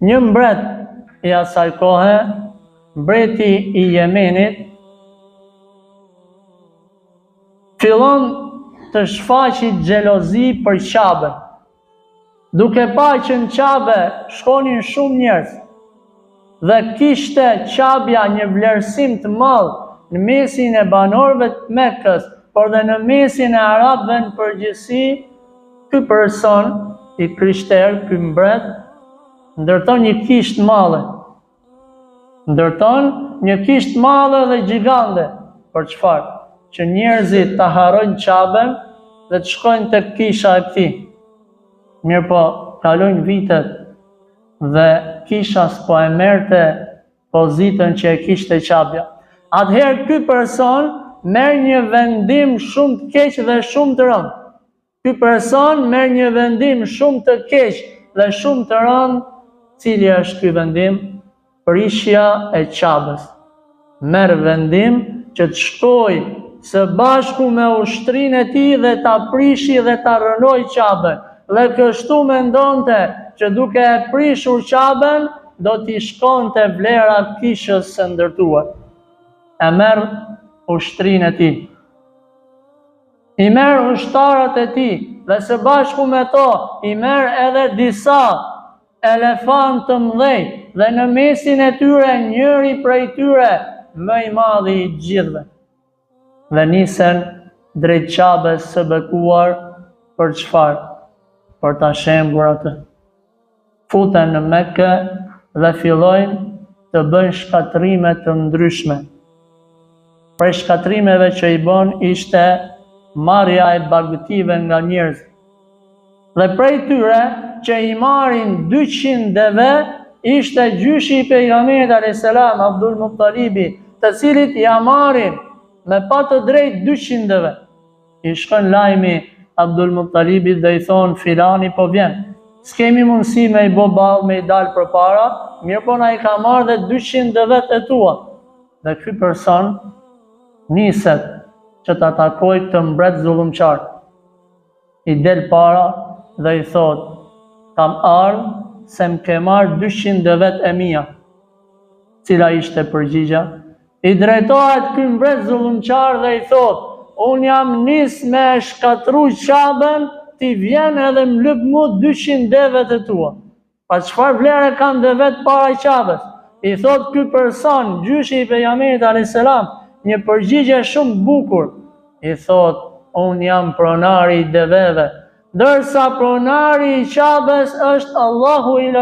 Një mbret i asaj kohe, mbreti i Jemenit, fillon të shfaqit xhelozi për Qabën, duke pa që në Qabe shkonin shumë njerëz dhe kishte Qabja një vlerësim të madh në mesin e banorëve të Mekës, por dhe në mesin e arabëve në përgjithësi. Ky person i krishterë, ky mbret, ndërton një kishë madhe. Ndërton një kishë madhe dhe gjigande. Për çfarë? Që njerëzit ta harrojnë Qabën dhe të shkojnë tek kisha e tij. Mirë po, kalojnë vitet dhe kisha s'po e merrte pozitën që e kishte Qabja. Atëherë ky person merr një vendim shumë të keq dhe shumë të rëndë. Ky person merr një vendim shumë të keq dhe shumë të rëndë. Cili është ky vendim? Prishja e Qabës. Merr vendim që të shkojë së bashku me ushtrinë e tij dhe ta prishi dhe ta rënoj Qabën. Dhe kështu mendonte që duke e prishur Qabën do t'i shkonte vlera kishës së ndërtuar. E merr ushtrinë e tij. I merr ushtarët e tij dhe së bashku me to i merr edhe disa elefant të mëdhenj dhe në mesin e tyre njëri prej tyre më i madhi i gjithëve. Dhe nisen drejt Qabës së bekuar për çfarë? Për ta shembur atë. Futen në Mekë dhe fillojnë të bëjnë shkatrime të ndryshme. Prej shkatrimeve që i bën ishte marrja e bagëtive nga njerëz. Dhe prej tyre që i marrin 200 deve ishte gjyshi i pejgamberit alayhis salam Abdul Muttalibi, të cilit ja marrin me pa të drejtë 200 deve. I shkon lajmi Abdul Muttalibit dhe i thon filani po vjen. S'kemi mundësi me i bo ballë, me i dalë përpara, mirë po na i ka marrë dhe 200 devet e tua. Dhe ky person niset që ta takoj këtë mbret zullumqar. I del para dhe i thot, kam ardhur se më ke marrë 200 devet e mia. Cila ishte përgjigja? I drejtohet ky mbret zullumqar dhe i thot, unë jam nis me shkatru Qabën, ti vjen edhe më lyp mu 200 devet e tua. Pa çfarë vlerë kanë devet para Qabës? I thot ky person, gjyshi i pejgamberit alayhis salam, një përgjigje shumë bukur. I thot, unë jam pronari i deveve, ndërsa pronari i Qabës është Allahu i